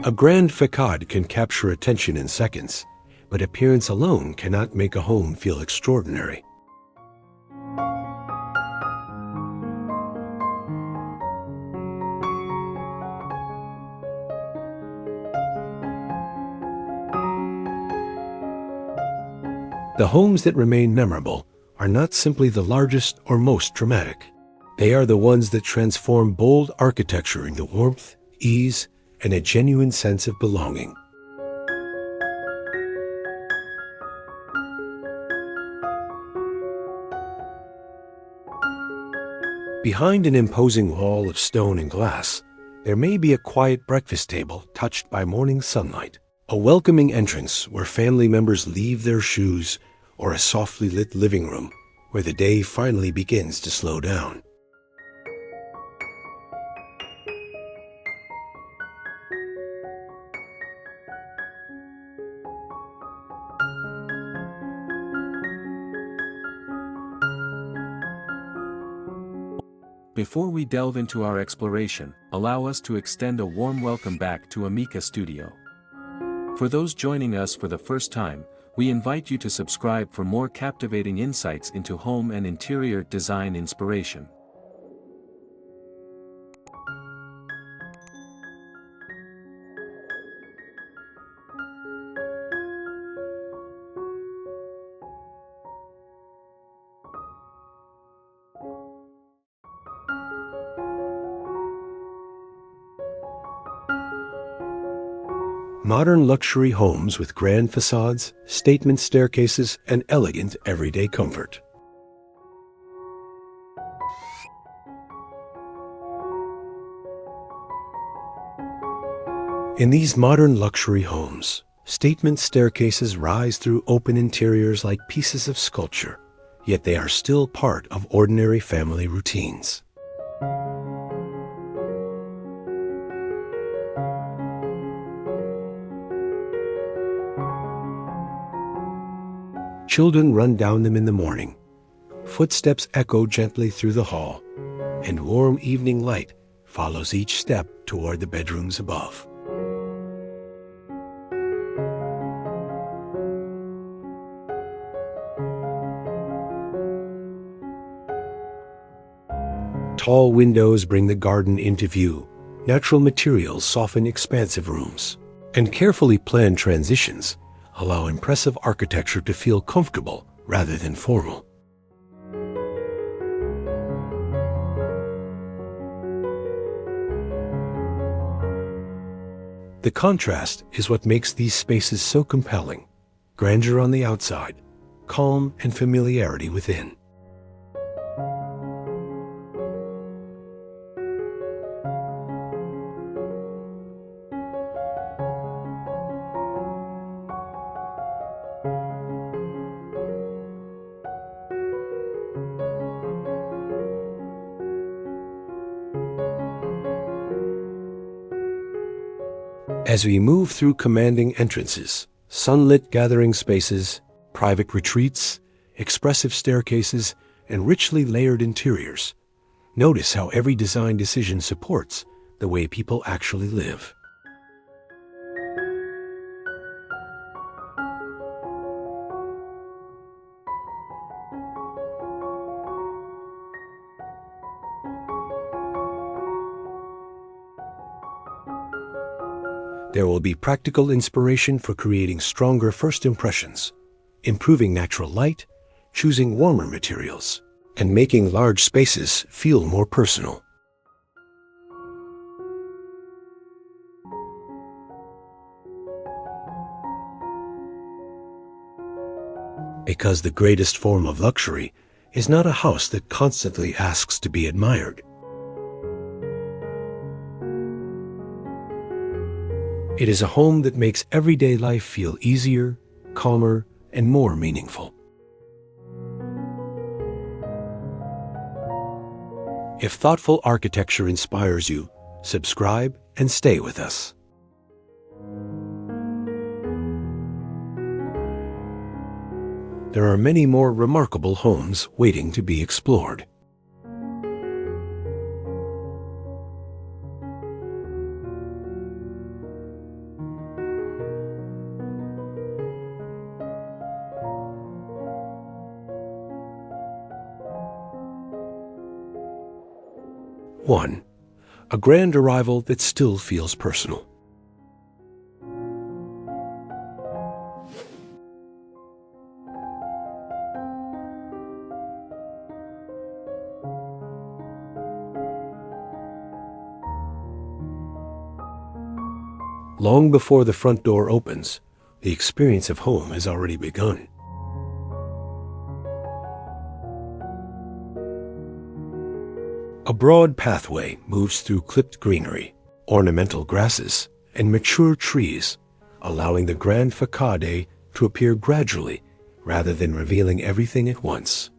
A grand facade can capture attention in seconds, but appearance alone cannot make a home feel extraordinary. The homes that remain memorable are not simply the largest or most dramatic. They are the ones that transform bold architecture into warmth, ease, and a genuine sense of belonging. Behind an imposing wall of stone and glass, there may be a quiet breakfast table touched by morning sunlight, a welcoming entrance where family members leave their shoes, or a softly lit living room where the day finally begins to slow down. Before we delve into our exploration, allow us to extend a warm welcome back to Amica Studio. For those joining us for the first time, we invite you to subscribe for more captivating insights into home and interior design inspiration. Modern luxury homes with grand facades, statement staircases, and elegant everyday comfort. In these modern luxury homes, statement staircases rise through open interiors like pieces of sculpture, yet they are still part of ordinary family routines. Children run down them in the morning. Footsteps echo gently through the hall, and warm evening light follows each step toward the bedrooms above. Tall windows bring the garden into view. Natural materials soften expansive rooms, and carefully planned transitions allow impressive architecture to feel comfortable rather than formal. The contrast is what makes these spaces so compelling. Grandeur on the outside, calm and familiarity within. As we move through commanding entrances, sunlit gathering spaces, private retreats, expressive staircases, and richly layered interiors, notice how every design decision supports the way people actually live. There will be practical inspiration for creating stronger first impressions, improving natural light, choosing warmer materials, and making large spaces feel more personal. Because the greatest form of luxury is not a house that constantly asks to be admired. It is a home that makes everyday life feel easier, calmer, and more meaningful. If thoughtful architecture inspires you, subscribe and stay with us. There are many more remarkable homes waiting to be explored. 1. A grand arrival that still feels personal. Long before the front door opens, the experience of home has already begun. A broad pathway moves through clipped greenery, ornamental grasses, and mature trees, allowing the grand facade to appear gradually rather than revealing everything at once.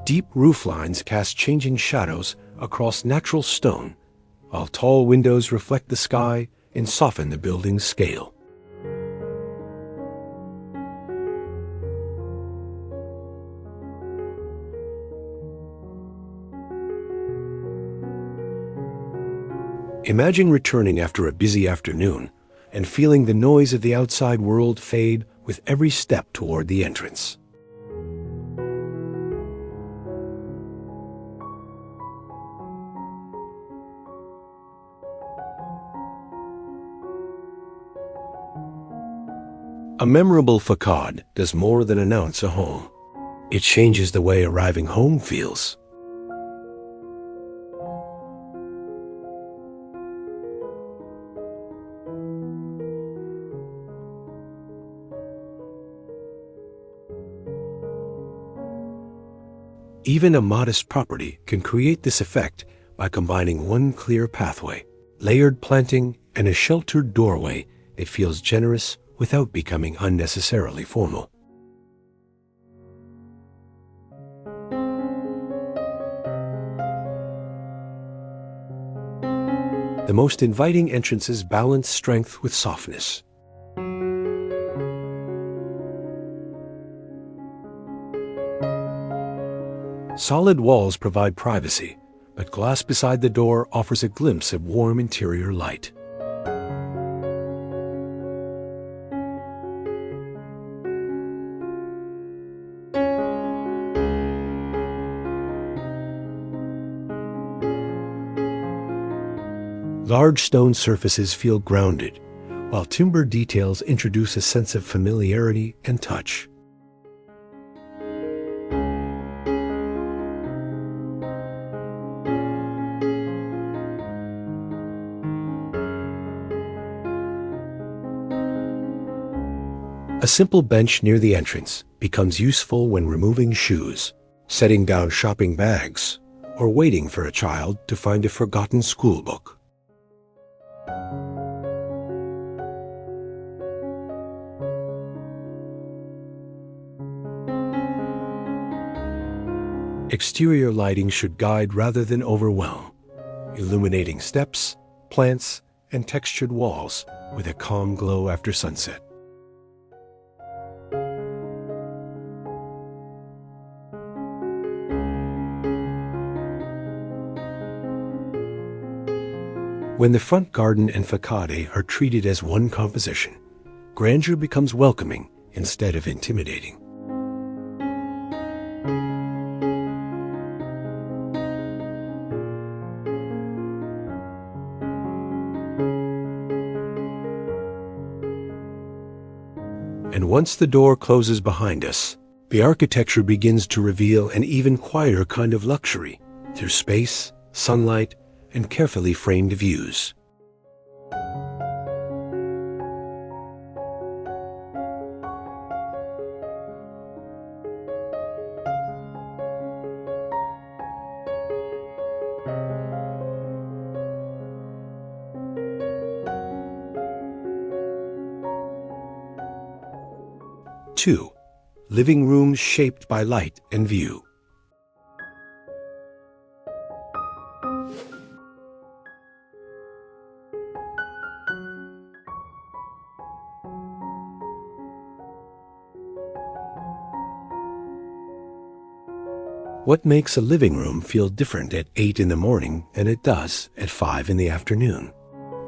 Deep roof lines cast changing shadows across natural stone, while tall windows reflect the sky and soften the building's scale. Imagine returning after a busy afternoon and feeling the noise of the outside world fade with every step toward the entrance. A memorable facade does more than announce a home. It changes the way arriving home feels. Even a modest property can create this effect by combining one clear pathway, layered planting, and a sheltered doorway that feels generous without becoming unnecessarily formal. The most inviting entrances balance strength with softness. Solid walls provide privacy, but glass beside the door offers a glimpse of warm interior light. Large stone surfaces feel grounded, while timber details introduce a sense of familiarity and touch. A simple bench near the entrance becomes useful when removing shoes, setting down shopping bags, or waiting for a child to find a forgotten school book. Exterior lighting should guide rather than overwhelm, illuminating steps, plants, and textured walls with a calm glow after sunset. When the front garden and facade are treated as one composition, grandeur becomes welcoming instead of intimidating. And once the door closes behind us, the architecture begins to reveal an even quieter kind of luxury through space, sunlight, and carefully framed views. Two, living rooms shaped by light and view. What makes a living room feel different at 8 in the morning than it does at 5 in the afternoon?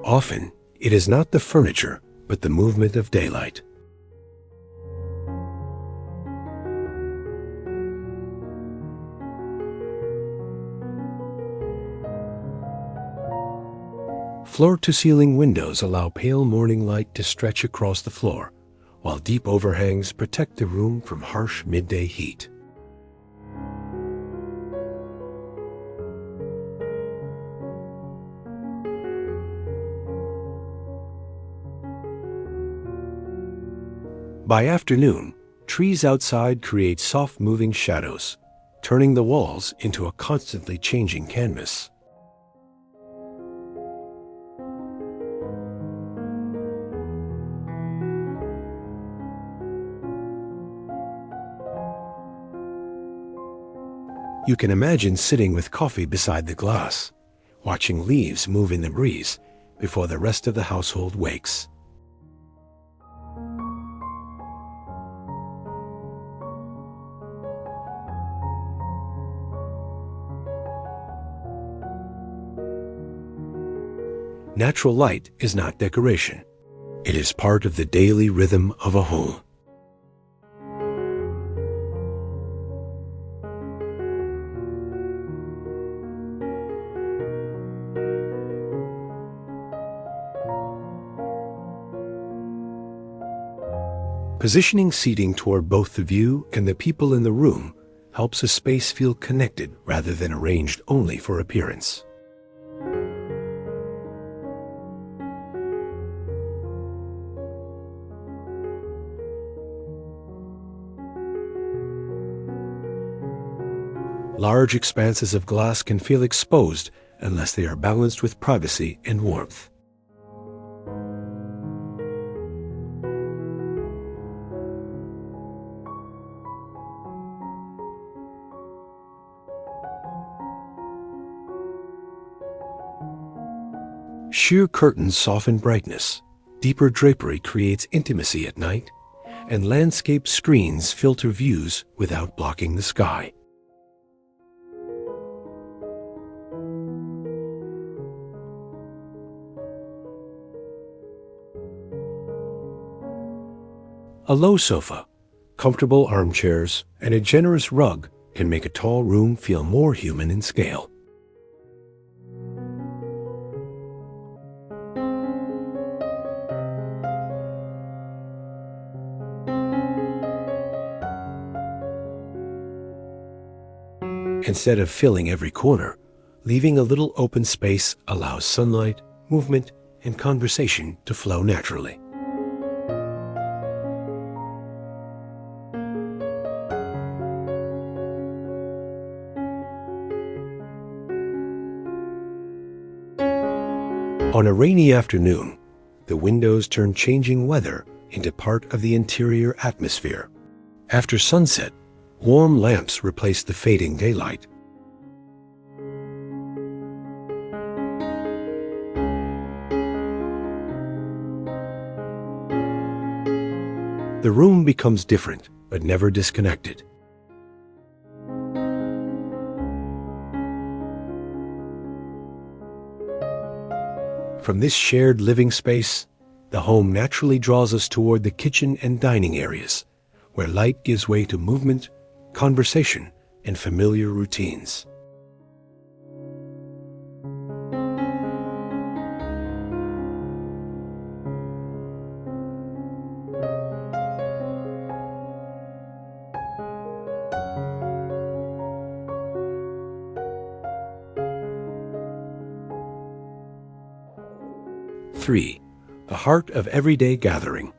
Often, it is not the furniture, but the movement of daylight. Floor-to-ceiling windows allow pale morning light to stretch across the floor, while deep overhangs protect the room from harsh midday heat. By afternoon, trees outside create soft moving shadows, turning the walls into a constantly changing canvas. You can imagine sitting with coffee beside the glass, watching leaves move in the breeze before the rest of the household wakes. Natural light is not decoration. It is part of the daily rhythm of a home. Positioning seating toward both the view and the people in the room helps a space feel connected rather than arranged only for appearance. Large expanses of glass can feel exposed unless they are balanced with privacy and warmth. Sheer curtains soften brightness, deeper drapery creates intimacy at night, and landscape screens filter views without blocking the sky. A low sofa, comfortable armchairs, and a generous rug can make a tall room feel more human in scale. Instead of filling every corner, leaving a little open space allows sunlight, movement, and conversation to flow naturally. On a rainy afternoon, the windows turn changing weather into part of the interior atmosphere. After sunset, warm lamps replace the fading daylight. The room becomes different, but never disconnected. From this shared living space, the home naturally draws us toward the kitchen and dining areas, where light gives way to movement, conversation, and familiar routines. Three, the heart of everyday gathering.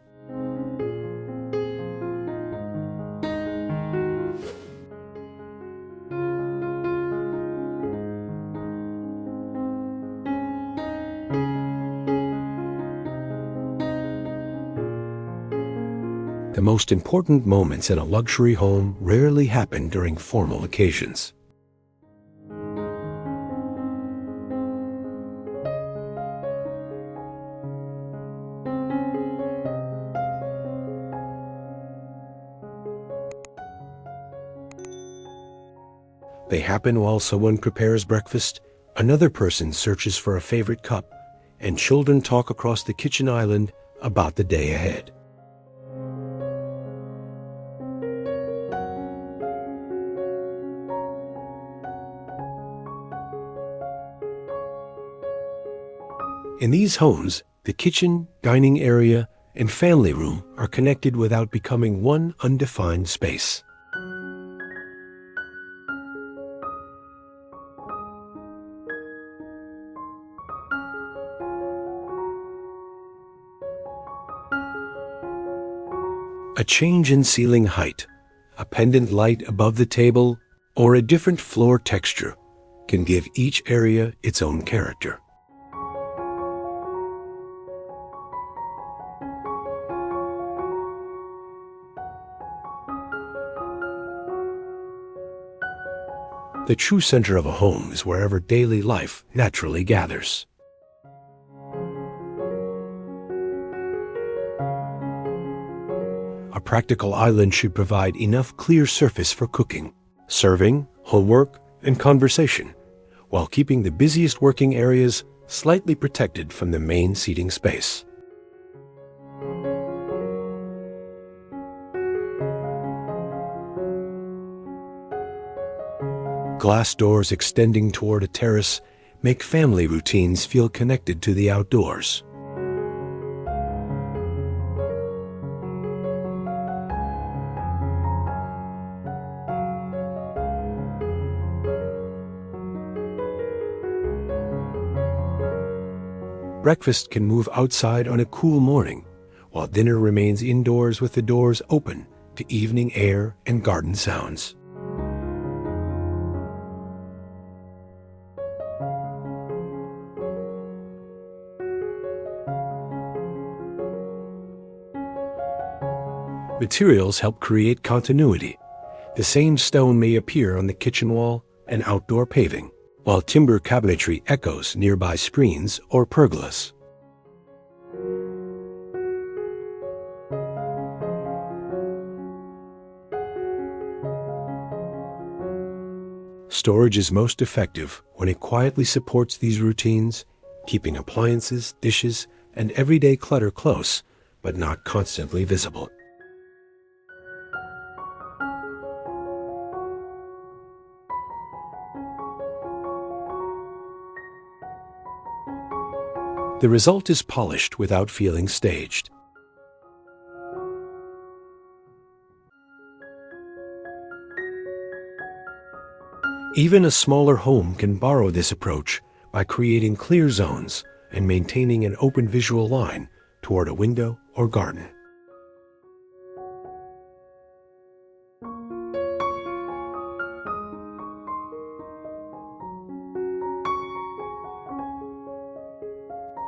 The most important moments in a luxury home rarely happen during formal occasions. They happen while someone prepares breakfast, another person searches for a favorite cup, and children talk across the kitchen island about the day ahead. In these homes, the kitchen, dining area, and family room are connected without becoming one undefined space. A change in ceiling height, a pendant light above the table, or a different floor texture can give each area its own character. The true center of a home is wherever daily life naturally gathers. A practical island should provide enough clear surface for cooking, serving, homework, and conversation, while keeping the busiest working areas slightly protected from the main seating space. Glass doors extending toward a terrace make family routines feel connected to the outdoors. Breakfast can move outside on a cool morning, while dinner remains indoors with the doors open to evening air and garden sounds. Materials help create continuity. The same stone may appear on the kitchen wall and outdoor paving, while timber cabinetry echoes nearby screens or pergolas. Storage is most effective when it quietly supports these routines, keeping appliances, dishes, and everyday clutter close, but not constantly visible. The result is polished without feeling staged. Even a smaller home can borrow this approach by creating clear zones and maintaining an open visual line toward a window or garden.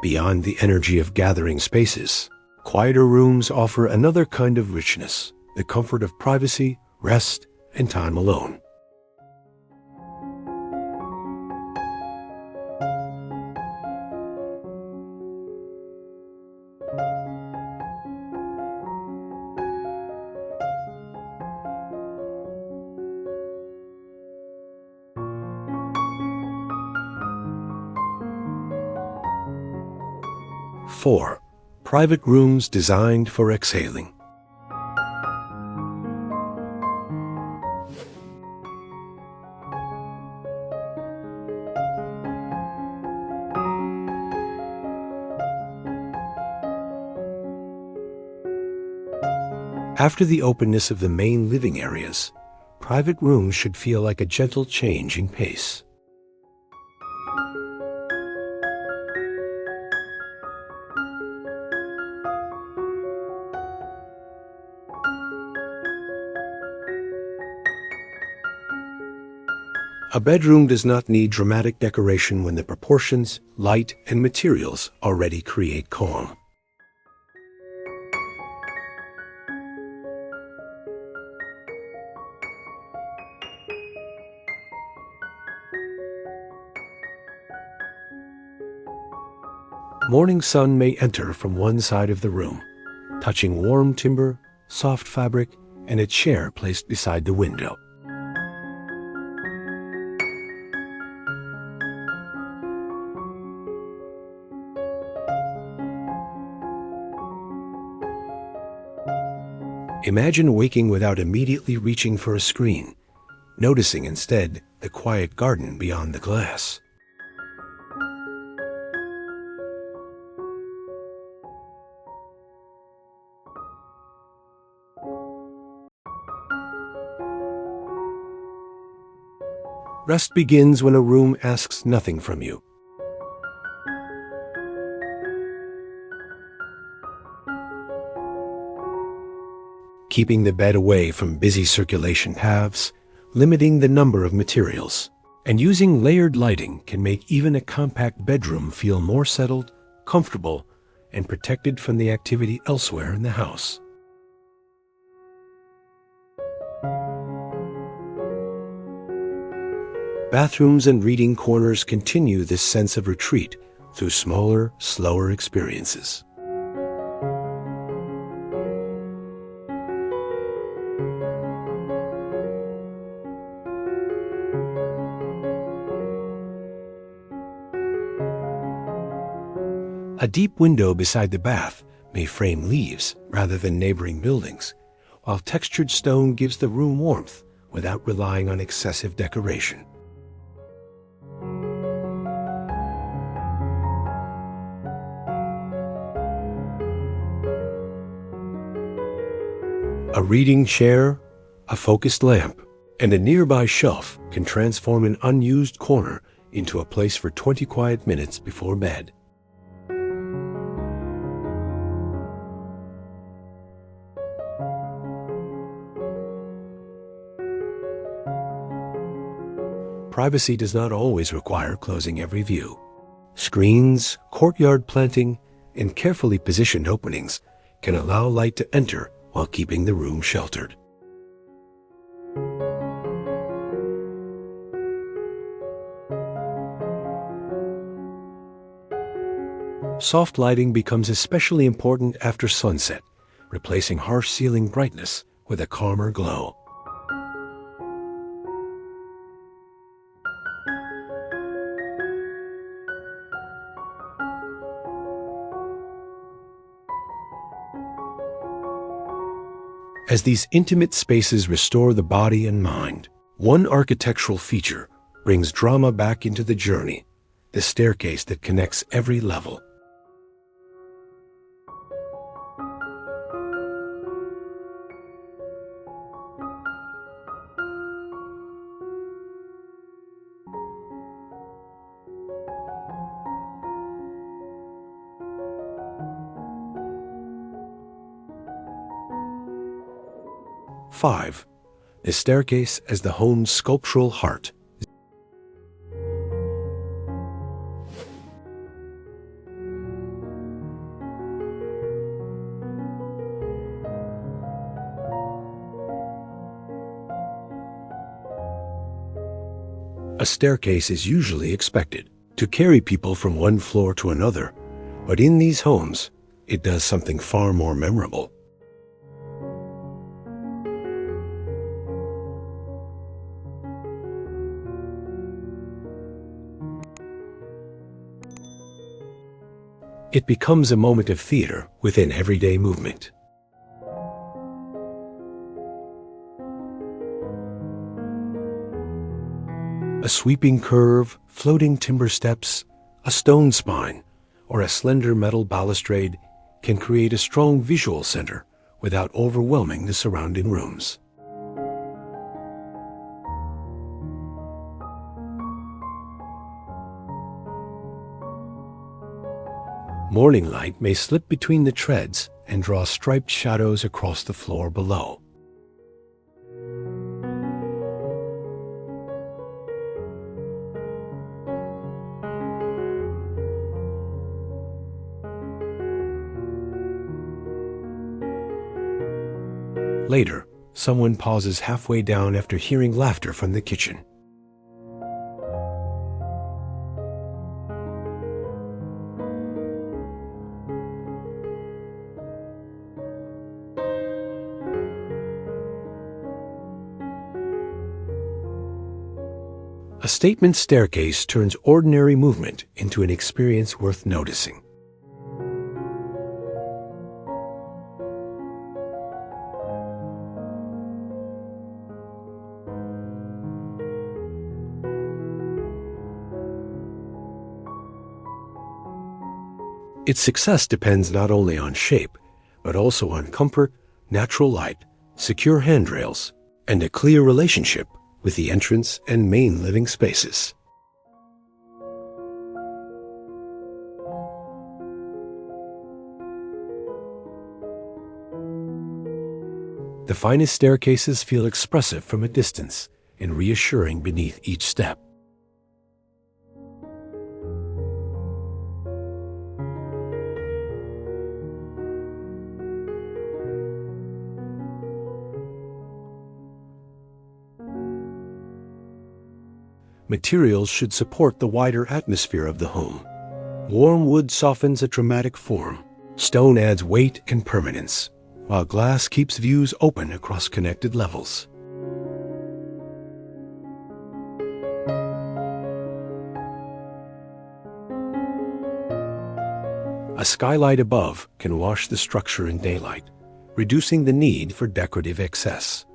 Beyond the energy of gathering spaces, quieter rooms offer another kind of richness, the comfort of privacy, rest, and time alone. Four, private rooms designed for exhaling. After the openness of the main living areas, private rooms should feel like a gentle change in pace. A bedroom does not need dramatic decoration when the proportions, light, and materials already create calm. Morning sun may enter from one side of the room, touching warm timber, soft fabric, and a chair placed beside the window. Imagine waking without immediately reaching for a screen, noticing instead the quiet garden beyond the glass. Rest begins when a room asks nothing from you. Keeping the bed away from busy circulation paths, limiting the number of materials, and using layered lighting can make even a compact bedroom feel more settled, comfortable, and protected from the activity elsewhere in the house. Bathrooms and reading corners continue this sense of retreat through smaller, slower experiences. A deep window beside the bath may frame leaves rather than neighboring buildings, while textured stone gives the room warmth without relying on excessive decoration. A reading chair, a focused lamp, and a nearby shelf can transform an unused corner into a place for 20 quiet minutes before bed. Privacy does not always require closing every view. Screens, courtyard planting, and carefully positioned openings can allow light to enter while keeping the room sheltered. Soft lighting becomes especially important after sunset, replacing harsh ceiling brightness with a calmer glow. As these intimate spaces restore the body and mind, one architectural feature brings drama back into the journey, the staircase that connects every level. Five, the staircase as the home's sculptural heart. A staircase is usually expected to carry people from one floor to another, but in these homes, it does something far more memorable. It becomes a moment of theater within everyday movement. A sweeping curve, floating timber steps, a stone spine, or a slender metal balustrade can create a strong visual center without overwhelming the surrounding rooms. Morning light may slip between the treads and draw striped shadows across the floor below. Later, someone pauses halfway down after hearing laughter from the kitchen. A statement staircase turns ordinary movement into an experience worth noticing. Its success depends not only on shape, but also on comfort, natural light, secure handrails, and a clear relationship with the entrance and main living spaces. The finest staircases feel expressive from a distance and reassuring beneath each step. Materials should support the wider atmosphere of the home. Warm wood softens a dramatic form. Stone adds weight and permanence, while glass keeps views open across connected levels. A skylight above can wash the structure in daylight, reducing the need for decorative excess.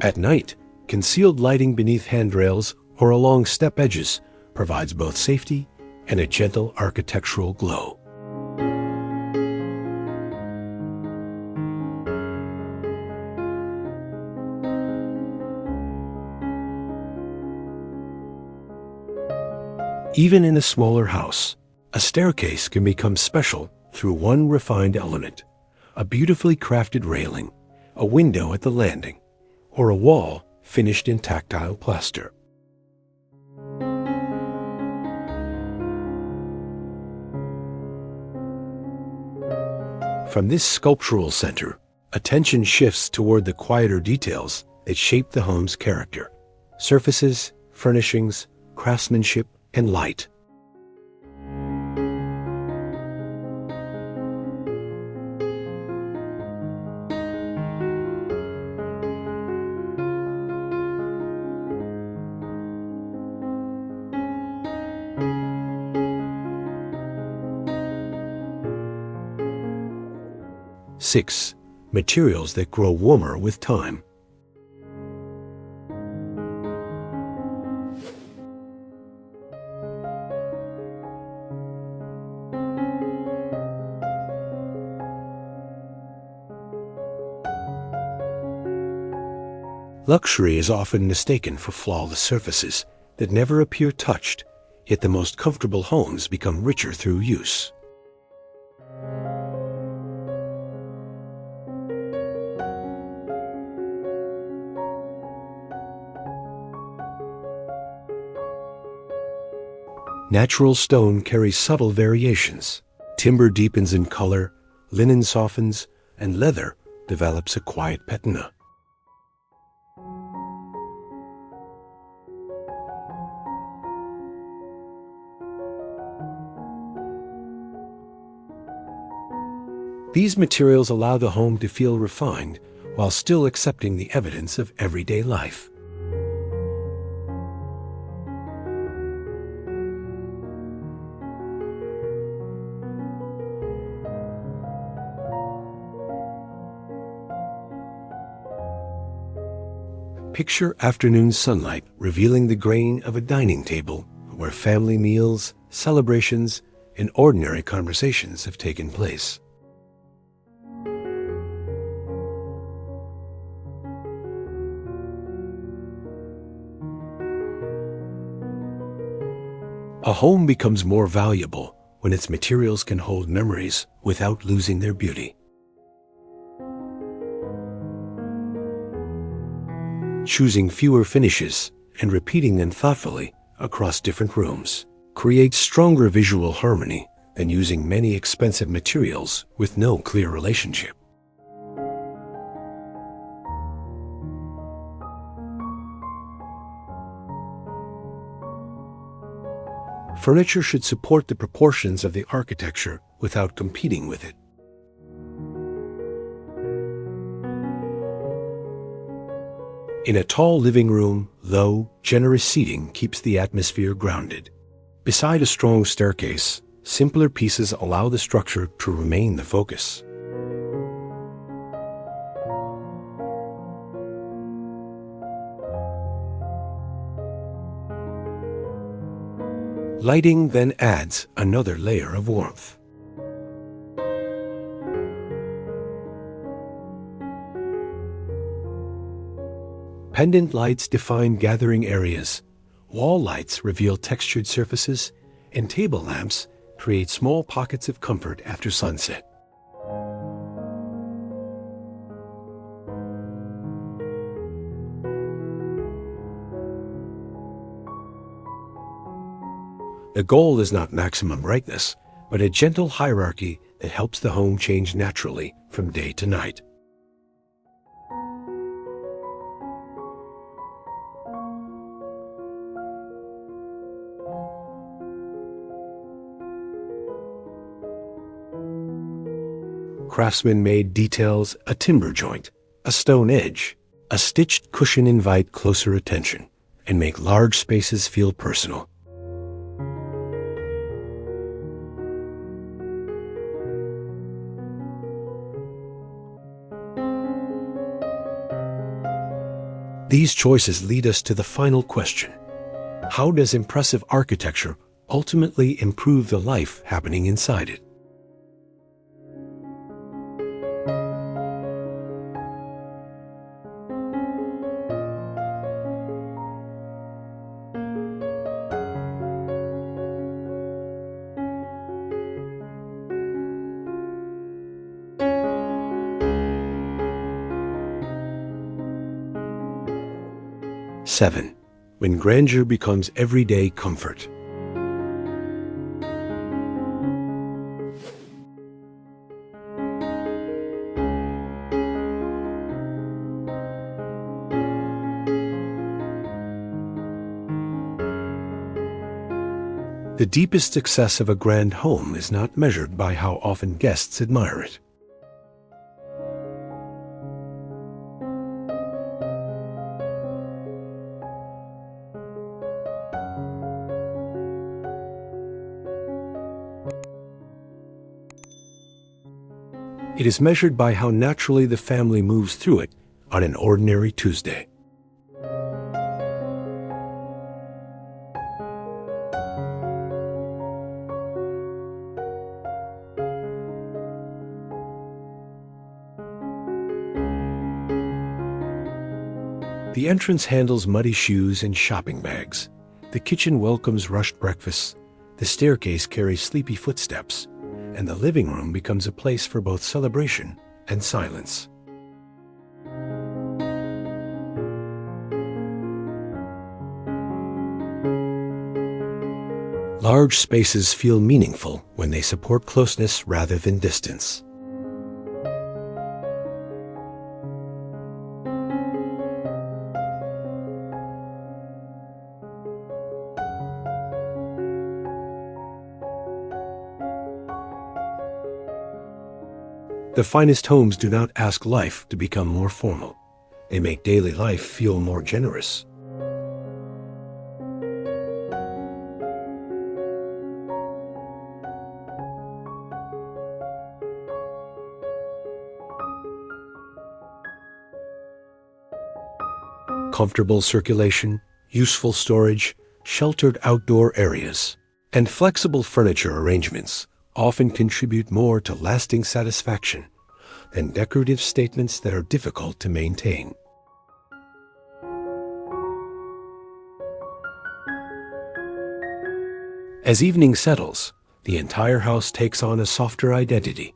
At night, concealed lighting beneath handrails or along step edges provides both safety and a gentle architectural glow. Even in a smaller house, a staircase can become special through one refined element: a beautifully crafted railing, a window at the landing, or a wall finished in tactile plaster. From this sculptural center, attention shifts toward the quieter details that shape the home's character: surfaces, furnishings, craftsmanship, and light. Six, materials that grow warmer with time. Luxury is often mistaken for flawless surfaces that never appear touched, yet the most comfortable homes become richer through use. Natural stone carries subtle variations. Timber deepens in color, linen softens, and leather develops a quiet patina. These materials allow the home to feel refined while still accepting the evidence of everyday life. Picture afternoon sunlight revealing the grain of a dining table where family meals, celebrations, and ordinary conversations have taken place. A home becomes more valuable when its materials can hold memories without losing their beauty. Choosing fewer finishes and repeating them thoughtfully across different rooms creates stronger visual harmony than using many expensive materials with no clear relationship. Furniture should support the proportions of the architecture without competing with it. In a tall living room, though, generous seating keeps the atmosphere grounded. Beside a strong staircase, simpler pieces allow the structure to remain the focus. Lighting then adds another layer of warmth. Pendant lights define gathering areas, wall lights reveal textured surfaces, and table lamps create small pockets of comfort after sunset. The goal is not maximum brightness, but a gentle hierarchy that helps the home change naturally from day to night. Craftsman-made details a timber joint, a stone edge, a stitched cushion invite closer attention and make large spaces feel personal. These choices lead us to the final question. How does impressive architecture ultimately improve the life happening inside it? Seven, when grandeur becomes everyday comfort. The deepest success of a grand home is not measured by how often guests admire it. It is measured by how naturally the family moves through it on an ordinary Tuesday. The entrance handles muddy shoes and shopping bags. The kitchen welcomes rushed breakfasts. The staircase carries sleepy footsteps. And the living room becomes a place for both celebration and silence. Large spaces feel meaningful when they support closeness rather than distance. The finest homes do not ask life to become more formal. They make daily life feel more generous. Comfortable circulation, useful storage, sheltered outdoor areas, and flexible furniture arrangements often contribute more to lasting satisfaction than decorative statements that are difficult to maintain. As evening settles, the entire house takes on a softer identity.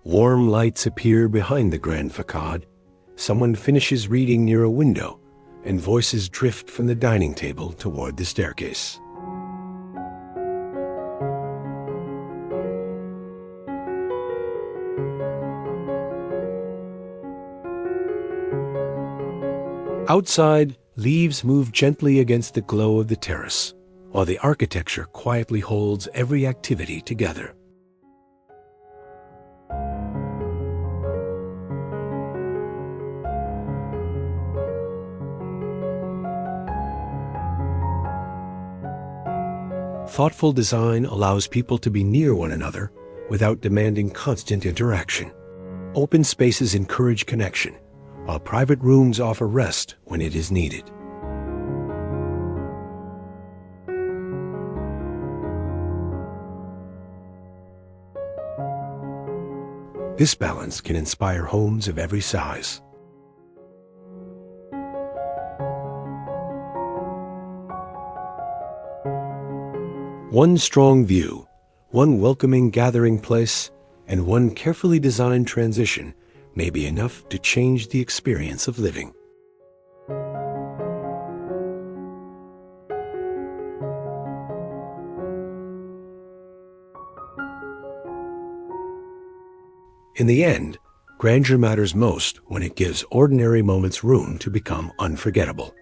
Warm lights appear behind the grand facade. Someone finishes reading near a window, and voices drift from the dining table toward the staircase. Outside, leaves move gently against the glow of the terrace, while the architecture quietly holds every activity together. Thoughtful design allows people to be near one another without demanding constant interaction. Open spaces encourage connection, while private rooms offer rest when it is needed. This balance can inspire homes of every size. One strong view, one welcoming gathering place, and one carefully designed transition may be enough to change the experience of living. In the end, grandeur matters most when it gives ordinary moments room to become unforgettable.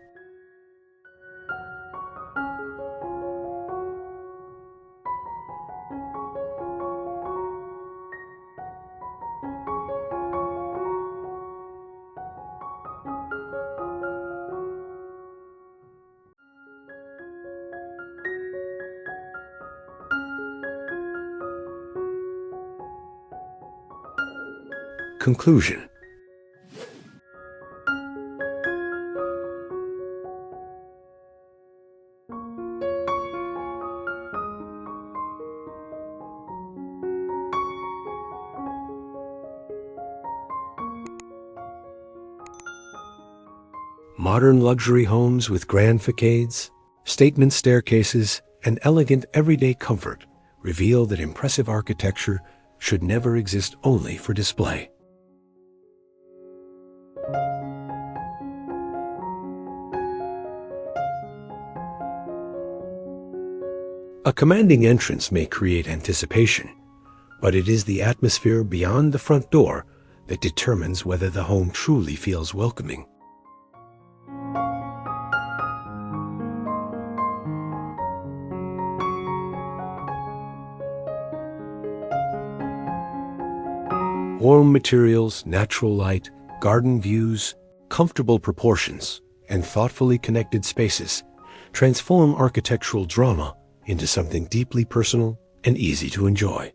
Conclusion. Modern luxury homes with grand facades, statement staircases, and elegant everyday comfort reveal that impressive architecture should never exist only for display. A commanding entrance may create anticipation, but it is the atmosphere beyond the front door that determines whether the home truly feels welcoming. Warm materials, natural light, garden views, comfortable proportions, and thoughtfully connected spaces transform architectural drama into something deeply personal and easy to enjoy.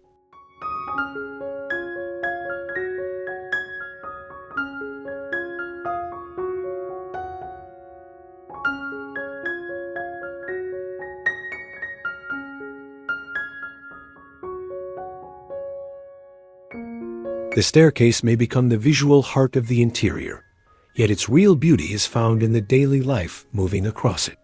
The staircase may become the visual heart of the interior, yet its real beauty is found in the daily life moving across it.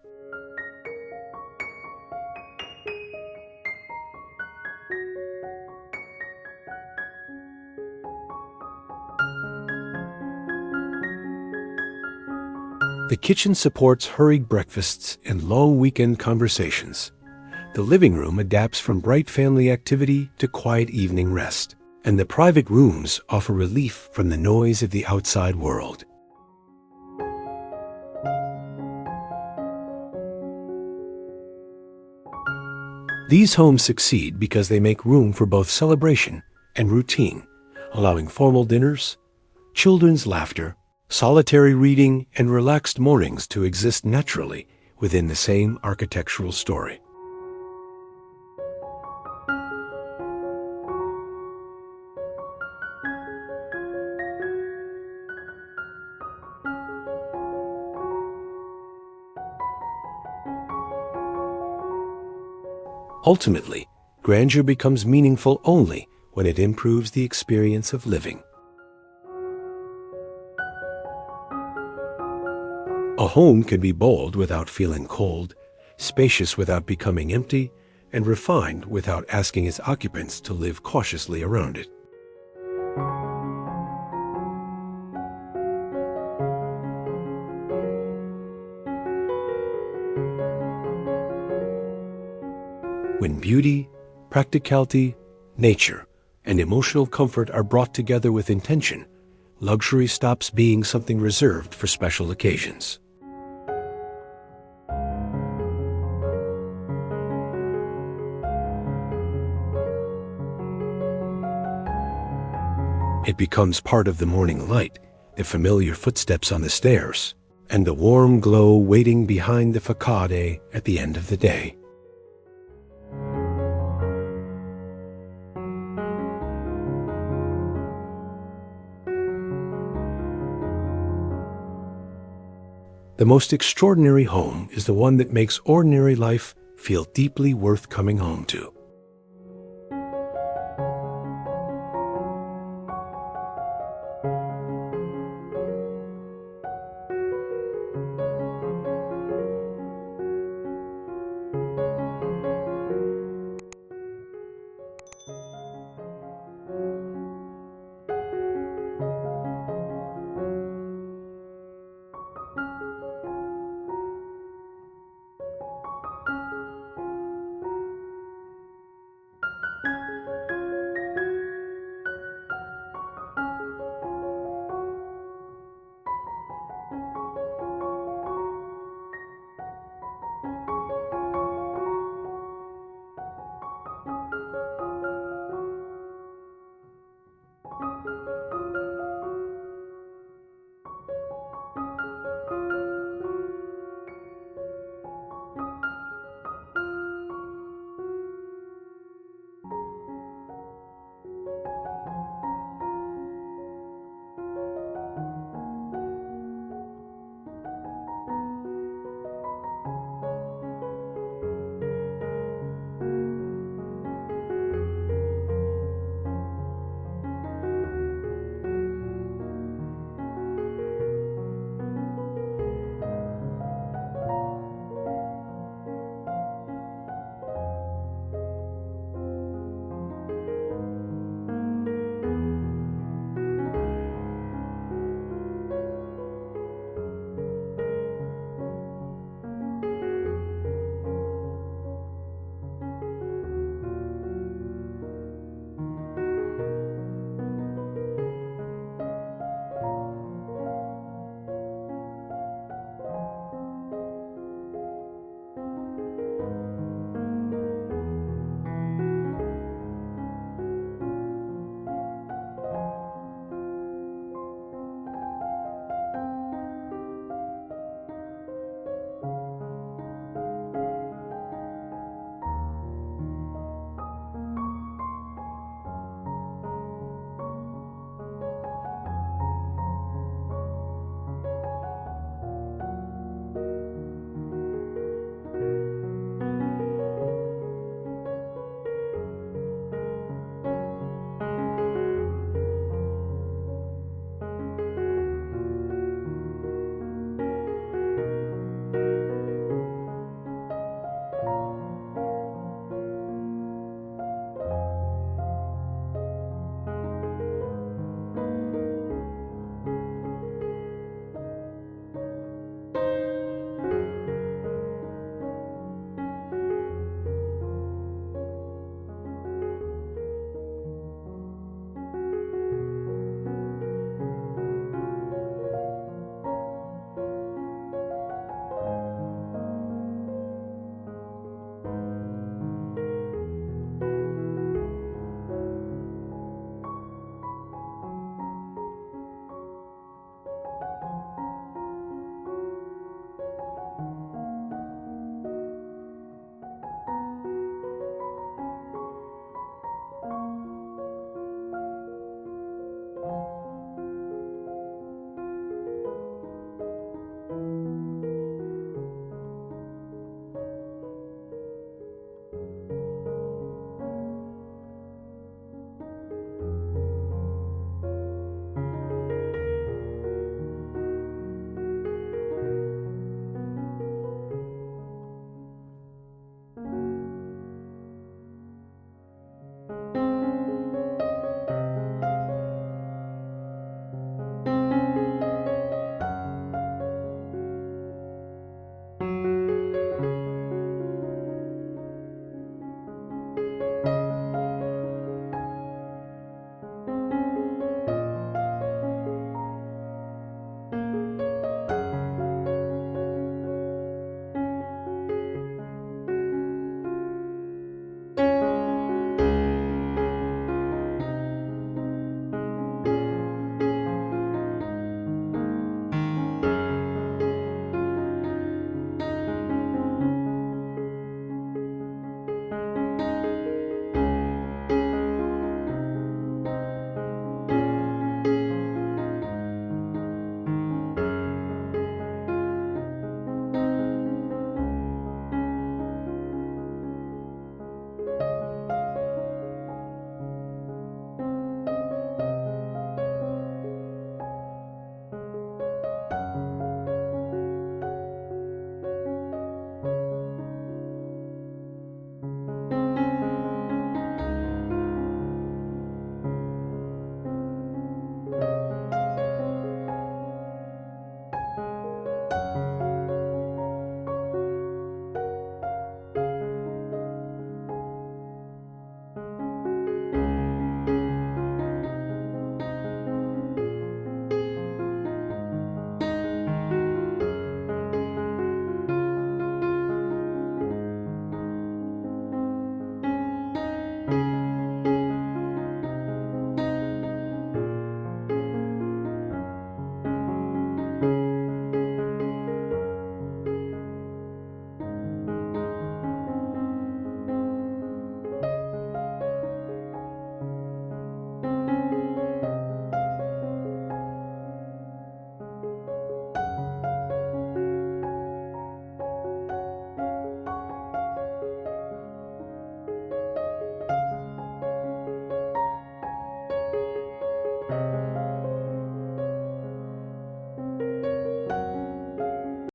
The kitchen supports hurried breakfasts and long weekend conversations. The living room adapts from bright family activity to quiet evening rest, and the private rooms offer relief from the noise of the outside world. These homes succeed because they make room for both celebration and routine, allowing formal dinners, children's laughter, solitary reading, and relaxed mornings to exist naturally within the same architectural story. Ultimately, grandeur becomes meaningful only when it improves the experience of living. A home can be bold without feeling cold, spacious without becoming empty, and refined without asking its occupants to live cautiously around it. When beauty, practicality, nature, and emotional comfort are brought together with intention, luxury stops being something reserved for special occasions. It becomes part of the morning light, the familiar footsteps on the stairs, and the warm glow waiting behind the facade at the end of the day. The most extraordinary home is the one that makes ordinary life feel deeply worth coming home to.